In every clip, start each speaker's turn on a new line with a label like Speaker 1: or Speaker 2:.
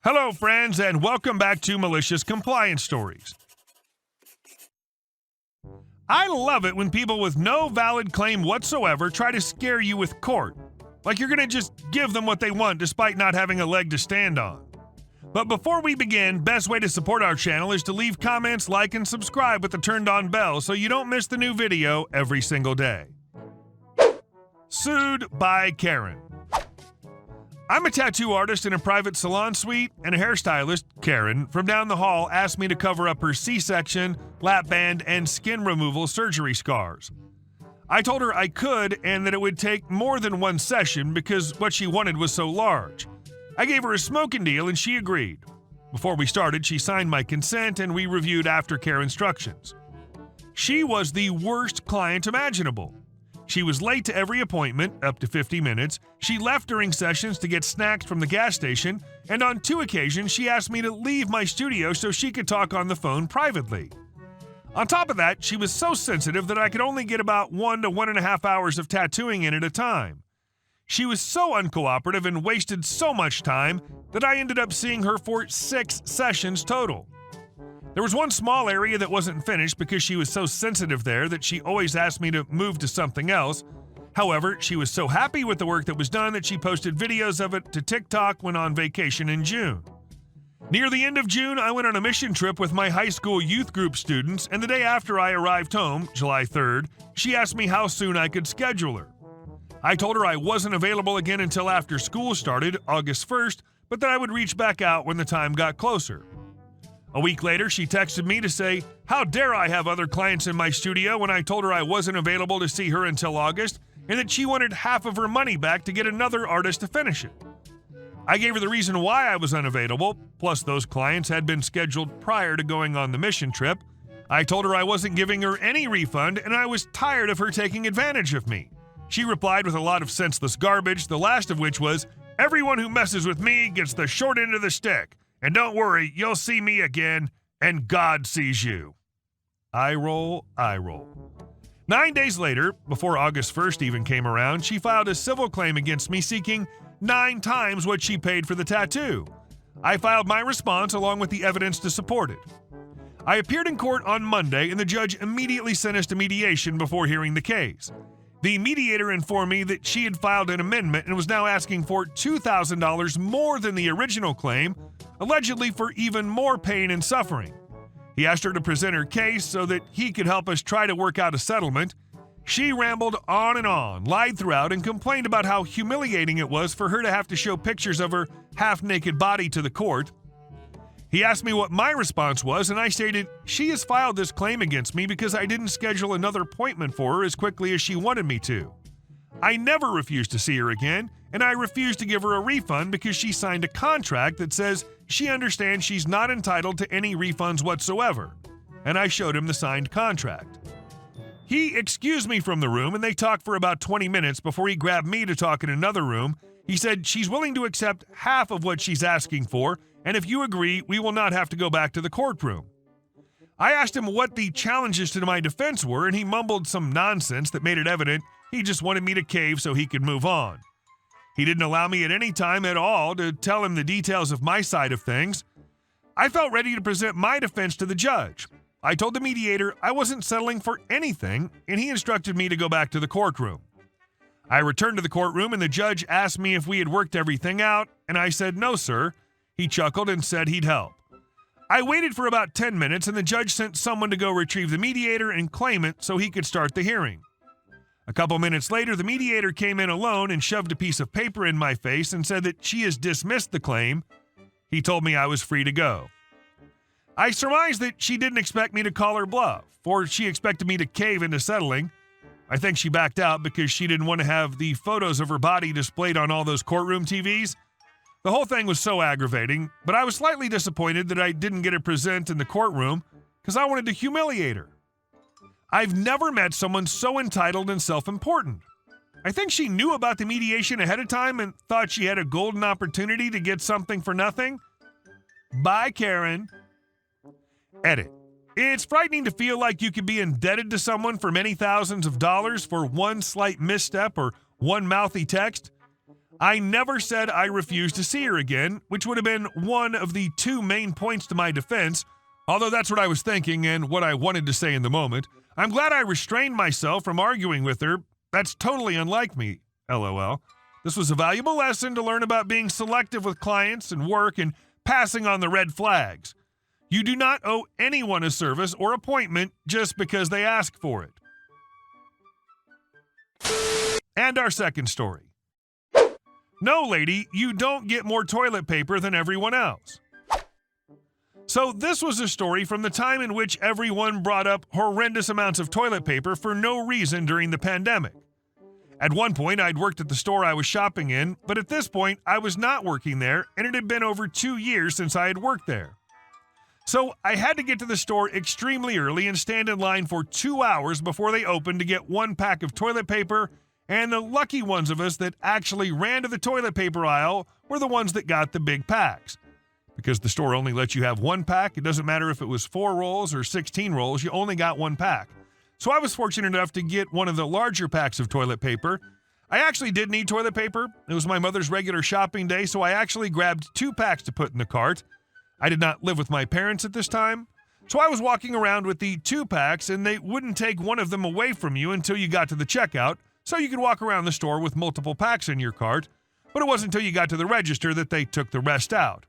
Speaker 1: Hello, friends, and welcome back to Malicious Compliance Stories. I love it when people with no valid claim whatsoever try to scare you with court, like you're going to just give them what they want despite not having a leg to stand on. But before we begin, best way to support our channel is to leave comments, like, and subscribe with the turned-on bell so you don't miss the new video every single day. Sued by Karen. I'm a tattoo artist in a private salon suite, and a hairstylist, Karen, from down the hall asked me to cover up her C-section, lap band, and skin removal surgery scars. I told her I could and that it would take more than one session because what she wanted was so large. I gave her a smoking deal and she agreed. Before we started, she signed my consent and we reviewed aftercare instructions. She was the worst client imaginable. She was late to every appointment, up to 50 minutes. She left during sessions to get snacks from the gas station, and on 2 occasions she asked me to leave my studio so she could talk on the phone privately. On top of that, she was so sensitive that I could only get about 1 to 1.5 hours of tattooing in at a time. She was so uncooperative and wasted so much time that I ended up seeing her for 6 sessions total. There was one small area that wasn't finished because she was so sensitive there that she always asked me to move to something else. However, she was so happy with the work that was done that she posted videos of it to TikTok when on vacation in June. Near the end of June, I went on a mission trip with my high school youth group students, and the day after I arrived home, July 3rd, she asked me how soon I could schedule her. I told her I wasn't available again until after school started, August 1st, but that I would reach back out when the time got closer. A week later, she texted me to say, how dare I have other clients in my studio when I told her I wasn't available to see her until August and that she wanted half of her money back to get another artist to finish it. I gave her the reason why I was unavailable, plus those clients had been scheduled prior to going on the mission trip. I told her I wasn't giving her any refund and I was tired of her taking advantage of me. She replied with a lot of senseless garbage, the last of which was, everyone who messes with me gets the short end of the stick. And don't worry, you'll see me again, and God sees you. Eye roll, eye roll. 9 days later, before August 1st even came around, she filed a civil claim against me seeking 9 times what she paid for the tattoo. I filed my response along with the evidence to support it. I appeared in court on Monday, and the judge immediately sent us to mediation before hearing the case. The mediator informed me that she had filed an amendment and was now asking for $2,000 more than the original claim, allegedly for even more pain and suffering. He asked her to present her case so that he could help us try to work out a settlement. She rambled on and on, lied throughout, and complained about how humiliating it was for her to have to show pictures of her half-naked body to the court. He asked me what my response was, and I stated, she has filed this claim against me because I didn't schedule another appointment for her as quickly as she wanted me to. I never refused to see her again, and I refused to give her a refund because she signed a contract that says she understands she's not entitled to any refunds whatsoever. And I showed him the signed contract. He excused me from the room, and they talked for about 20 minutes before he grabbed me to talk in another room. He said she's willing to accept half of what she's asking for, and if you agree, we will not have to go back to the courtroom. I asked him what the challenges to my defense were, and he mumbled some nonsense that made it evident he just wanted me to cave so he could move on. He didn't allow me at any time at all to tell him the details of my side of things. I felt ready to present my defense to the judge. I told the mediator I wasn't settling for anything, and he instructed me to go back to the courtroom. I returned to the courtroom, and the judge asked me if we had worked everything out, and I said, no, sir. He chuckled and said he'd help. I waited for about 10 minutes, and the judge sent someone to go retrieve the mediator and claimant so he could start the hearing. A couple minutes later, the mediator came in alone and shoved a piece of paper in my face and said that she has dismissed the claim. He told me I was free to go. I surmised that she didn't expect me to call her bluff, or she expected me to cave into settling. I think she backed out because she didn't want to have the photos of her body displayed on all those courtroom TVs. The whole thing was so aggravating, but I was slightly disappointed that I didn't get her present in the courtroom because I wanted to humiliate her. I've never met someone so entitled and self-important. I think she knew about the mediation ahead of time and thought she had a golden opportunity to get something for nothing. Bye, Karen. Edit. It's frightening to feel like you could be indebted to someone for many thousands of dollars for one slight misstep or one mouthy text. I never said I refused to see her again, which would have been one of the two main points to my defense, although that's what I was thinking and what I wanted to say in the moment. I'm glad I restrained myself from arguing with her. That's totally unlike me, LOL. This was a valuable lesson to learn about being selective with clients and work and passing on the red flags. You do not owe anyone a service or appointment just because they ask for it. And our second story. No, lady, you don't get more toilet paper than everyone else. So this was a story from the time in which everyone brought up horrendous amounts of toilet paper for no reason during the pandemic. At one point, I'd worked at the store I was shopping in, but at this point, I was not working there, and it had been over 2 years since I had worked there. So I had to get to the store extremely early and stand in line for 2 hours before they opened to get 1 pack of toilet paper, and the lucky ones of us that actually ran to the toilet paper aisle were the ones that got the big packs. Because the store only lets you have 1 pack, it doesn't matter if it was 4 rolls or 16 rolls, you only got 1 pack. So I was fortunate enough to get one of the larger packs of toilet paper. I actually did need toilet paper. It was my mother's regular shopping day, so I actually grabbed 2 packs to put in the cart. I did not live with my parents at this time, so I was walking around with the 2 packs, and they wouldn't take one of them away from you until you got to the checkout, so you could walk around the store with multiple packs in your cart, but it wasn't until you got to the register that they took the rest out.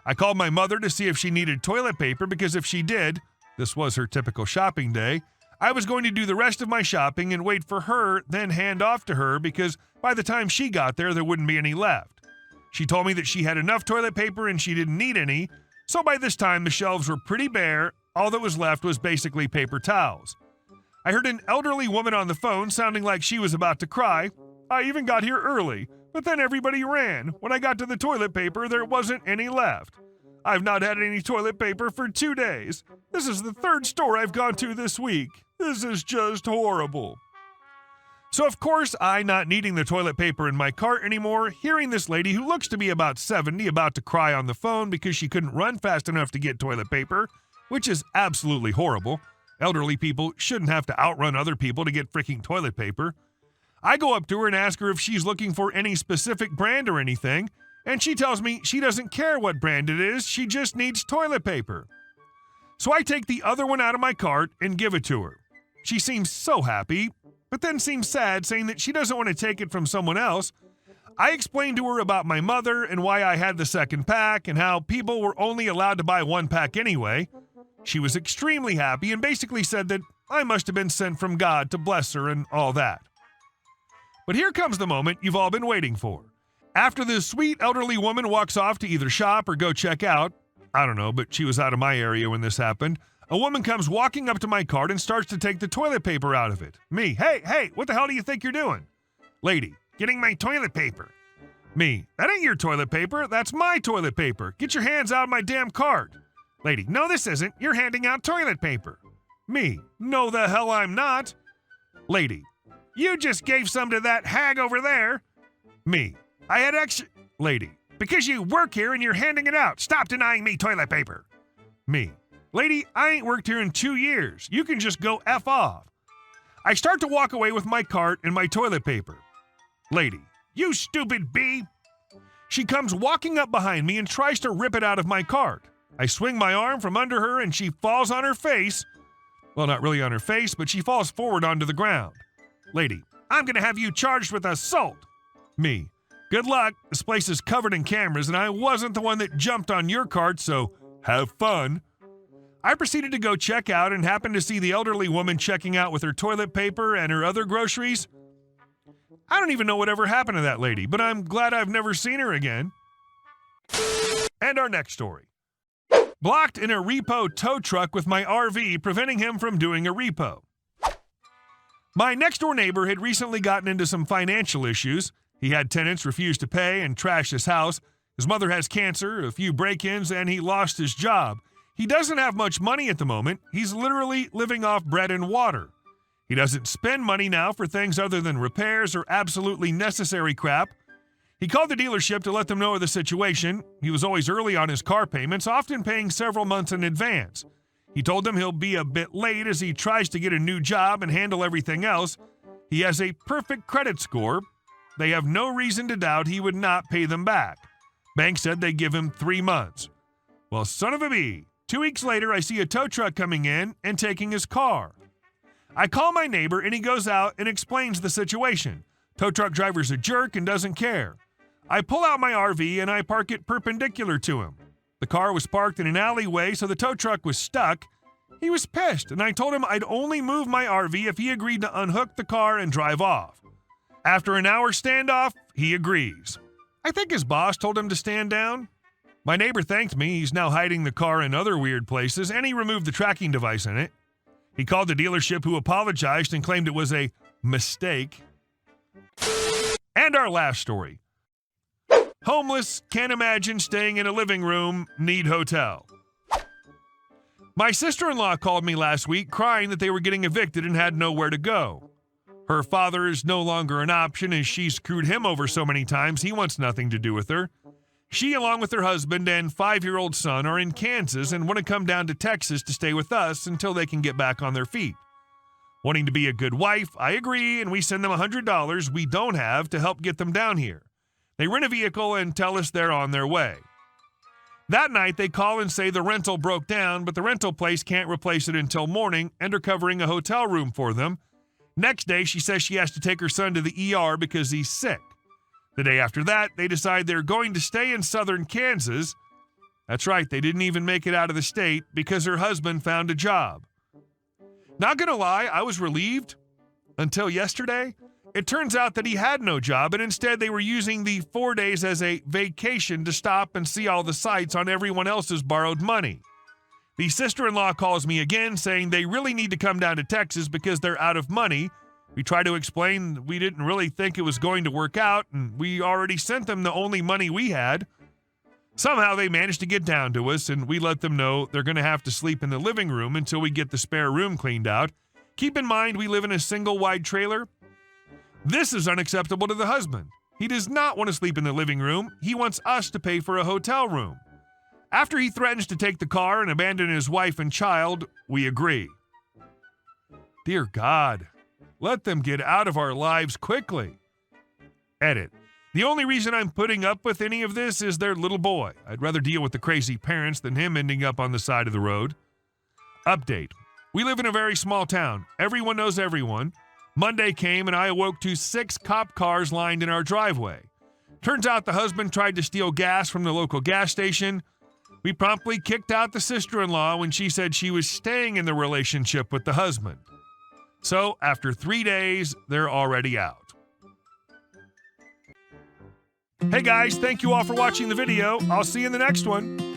Speaker 1: I called my mother to see if she needed toilet paper because if she did, this was her typical shopping day, I was going to do the rest of my shopping and wait for her, then hand off to her because by the time she got there, there wouldn't be any left. She told me that she had enough toilet paper and she didn't need any, so by this time the shelves were pretty bare. All that was left was basically paper towels. I heard an elderly woman on the phone sounding like she was about to cry. I even got here early, but then everybody ran. When I got to the toilet paper, there wasn't any left. I've not had any toilet paper for 2 days. This is the 3rd store I've gone to this week. This is just horrible. So of course, I, not needing the toilet paper in my cart anymore, hearing this lady who looks to be about 70 about to cry on the phone because she couldn't run fast enough to get toilet paper, which is absolutely horrible. Elderly people shouldn't have to outrun other people to get freaking toilet paper. I go up to her and ask her if she's looking for any specific brand or anything, and she tells me she doesn't care what brand it is, she just needs toilet paper. So I take the other one out of my cart and give it to her. She seems so happy, but then seems sad, saying that she doesn't want to take it from someone else. I explained to her about my mother and why I had the 2nd pack and how people were only allowed to buy 1 pack anyway. She was extremely happy and basically said that I must have been sent from God to bless her and all that. But here comes the moment you've all been waiting for. After this sweet elderly woman walks off to either shop or go check out, I don't know, but she was out of my area when this happened, a woman comes walking up to my cart and starts to take the toilet paper out of it. Me, hey, what the hell do you think you're doing? Lady, getting my toilet paper. Me, that ain't your toilet paper, that's my toilet paper. Get your hands out of my damn cart. Lady, no this isn't, you're handing out toilet paper. Me, no the hell I'm not. Lady, you just gave some to that hag over there. Me, I had extra. Lady, because you work here and you're handing it out. Stop denying me toilet paper. Me, lady, I ain't worked here in 2 years. You can just go F off. I start to walk away with my cart and my toilet paper. Lady, you stupid bee. She comes walking up behind me and tries to rip it out of my cart. I swing my arm from under her and she falls on her face. Well, not really on her face, but she falls forward onto the ground. Lady, I'm gonna have you charged with assault. Me, good luck. This place is covered in cameras and I wasn't the one that jumped on your cart, so have fun. I proceeded to go check out and happened to see the elderly woman checking out with her toilet paper and her other groceries. I don't even know whatever happened to that lady, but I'm glad I've never seen her again. And our next story. Blocked in a repo tow truck with my RV, preventing him from doing a repo. My next-door neighbor had recently gotten into some financial issues. He had tenants refuse to pay and trash his house. His mother has cancer, a few break-ins, and he lost his job. He doesn't have much money at the moment. He's literally living off bread and water. He doesn't spend money now for things other than repairs or absolutely necessary crap. He called the dealership to let them know of the situation. He was always early on his car payments, often paying several months in advance. He told them he'll be a bit late as he tries to get a new job and handle everything else. He has a perfect credit score. They have no reason to doubt he would not pay them back. Bank said they'd give him 3 months. Well, son of a bee. 2 weeks later, I see a tow truck coming in and taking his car. I call my neighbor and he goes out and explains the situation. Tow truck driver's a jerk and doesn't care. I pull out my RV and I park it perpendicular to him. The car was parked in an alleyway, so the tow truck was stuck. He was pissed, and I told him I'd only move my RV if he agreed to unhook the car and drive off. After an hour standoff, he agrees. I think his boss told him to stand down. My neighbor thanked me. He's now hiding the car in other weird places, and he removed the tracking device in it. He called the dealership, who apologized and claimed it was a mistake. And our last story. Homeless, can't imagine staying in a living room, need hotel. My sister-in-law called me last week crying that they were getting evicted and had nowhere to go. Her father is no longer an option as she screwed him over so many times he wants nothing to do with her. She, along with her husband and 5-year-old son, are in Kansas and want to come down to Texas to stay with us until they can get back on their feet. Wanting to be a good wife, I agree, and we send them $100 we don't have to help get them down here. They rent a vehicle and tell us they're on their way. That night, they call and say the rental broke down, but the rental place can't replace it until morning and are covering a hotel room for them. Next day, she says she has to take her son to the ER because he's sick. The day after that, they decide they're going to stay in southern Kansas. That's right, they didn't even make it out of the state because her husband found a job. Not gonna lie, I was relieved until yesterday. It turns out that he had no job, and instead they were using the 4 days as a vacation to stop and see all the sights on everyone else's borrowed money. The sister-in-law calls me again saying they really need to come down to Texas because they're out of money. We try to explain we didn't really think it was going to work out, and we already sent them the only money we had. Somehow they managed to get down to us, and we let them know they're going to have to sleep in the living room until we get the spare room cleaned out. Keep in mind we live in a single-wide trailer. This is unacceptable to the husband. He does not want to sleep in the living room. He wants us to pay for a hotel room. After he threatens to take the car and abandon his wife and child, we agree. Dear God, let them get out of our lives quickly. Edit. The only reason I'm putting up with any of this is their little boy. I'd rather deal with the crazy parents than him ending up on the side of the road. Update. We live in a very small town. Everyone knows everyone. Monday came and I awoke to 6 cop cars lined in our driveway. Turns out the husband tried to steal gas from the local gas station. We promptly kicked out the sister-in-law when she said she was staying in the relationship with the husband. So, after 3 days, they're already out. Hey guys, thank you all for watching the video. I'll see you in the next one.